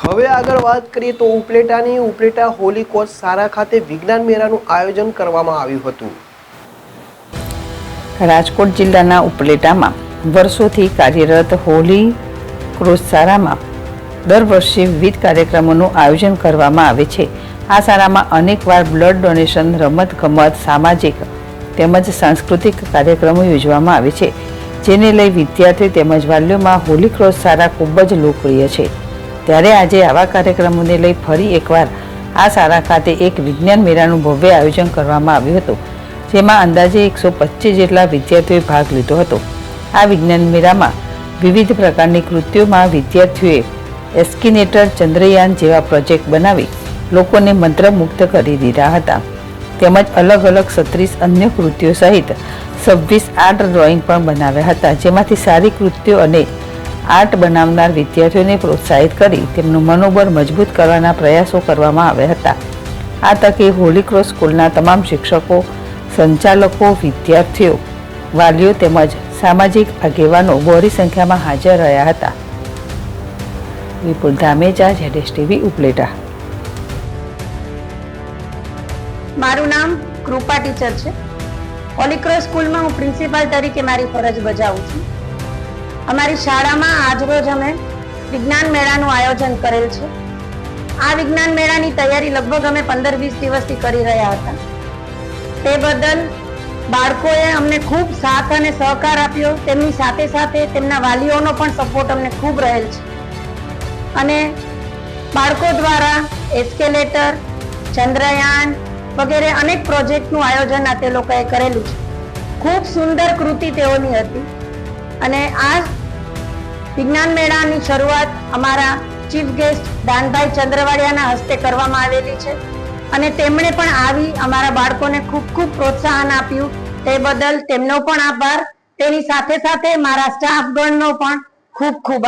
હવે આગળ વાત કરીએ તો ઉપલેટા હોલી કોચ શાળા ખાતે વિજ્ઞાન મેળાનું આયોજન કરવામાં આવ્યું હતું। રાજકોટ જિલ્લાના ઉપલેટામાં વર્ષોથી કાર્યરત હોલી ક્રોસ શાળામાં દર વર્ષે વિવિધ કાર્યક્રમોનું આયોજન કરવામાં આવે છે। આ શાળામાં અનેકવાર બ્લડ ડોનેશન, રમત-ગમત, સામાજિક તેમજ સાંસ્કૃતિક કાર્યક્રમો યોજવામાં આવે છે, જેને લઈ વિદ્યાર્થીઓ તેમજ વાલીઓમાં હોલી ક્રોસ શાળા ખૂબ જ લોકપ્રિય છે। ત્યારે આજે આવા કાર્યક્રમોને લઈ ફરી એકવાર આ શાળા ખાતે એક વિજ્ઞાન મેળાનું ભવ્ય આયોજન કરવામાં આવ્યું હતું, જેમાં અંદાજે 125 જેટલા વિદ્યાર્થીઓએ ભાગ લીધો હતો। આ વિજ્ઞાન મેળામાં વિવિધ પ્રકારની કૃતિઓમાં વિદ્યાર્થીઓએ એસ્કિનેટર, ચંદ્રયાન જેવા પ્રોજેક્ટ બનાવી લોકોને મંત્રમુગ્ધ કરી દીધા હતા। તેમજ અલગ અલગ 36 અન્ય કૃતિઓ સહિત 26 આર્ટ ડ્રોઈંગ પણ બનાવ્યા હતા, જેમાંથી સારી કૃતિઓ અને આર્ટ બનાવનાર વિદ્યાર્થીઓને પ્રોત્સાહિત કરી તેમનું મનોબળ મજબૂત કરવાના પ્રયાસો કરવામાં આવ્યા હતા। આ તકે હોલી ક્રોસ સ્કૂલના તમામ શિક્ષકો, સંચાલકો, વિદ્યાર્થીઓ, વાલીઓ તેમજ સામાજિક આગેવાનો બહોળી સંખ્યામાં હાજર રહ્યા હતા। વિપુલ ધામેચા, ZSTV ઉપલેટા। મારું નામ કૃપા ટીચર છે। હોલી ક્રોસ સ્કૂલમાં હું પ્રિન્સિપાલ તરીકે મારી ફરજ બજાવું છું। અમારી શાળામાં આજરોજ અમે વિજ્ઞાન મેળાનું આયોજન કરેલ છે। આ વિજ્ઞાન મેળાની તૈયારી લગભગ અમે 15-20 દિવસથી કરી રહ્યા હતા। તે બદલ બાળકોએ અમને ખૂબ સાથ અને સહકાર આપ્યો। તેમની સાથે સાથે તેમના વાલીઓનો પણ સપોર્ટ અમને ખૂબ રહેલ છે અને બાળકો દ્વારા એસ્કેલેટર, ચંદ્રયાન વગેરે અનેક પ્રોજેક્ટનું આયોજન આ તે લોકોએ કરેલું છે। ખૂબ સુંદર કૃતિ તેઓની હતી અને આ વિજ્ઞાન મેળાની શરૂઆત અમારા ચીફ ગેસ્ટ દાનભાઈ ચંદ્રવાડિયાના હસ્તે કરવામાં આવેલી છે અને તેમણે પણ આવી અમારા બાળકોને ખૂબ ખૂબ પ્રોત્સાહન આપ્યું। તે બદલ તેમનો પણ આભાર। તેની સાથે સાથે મારા સ્ટાફગણનો પણ ખૂબ ખૂબ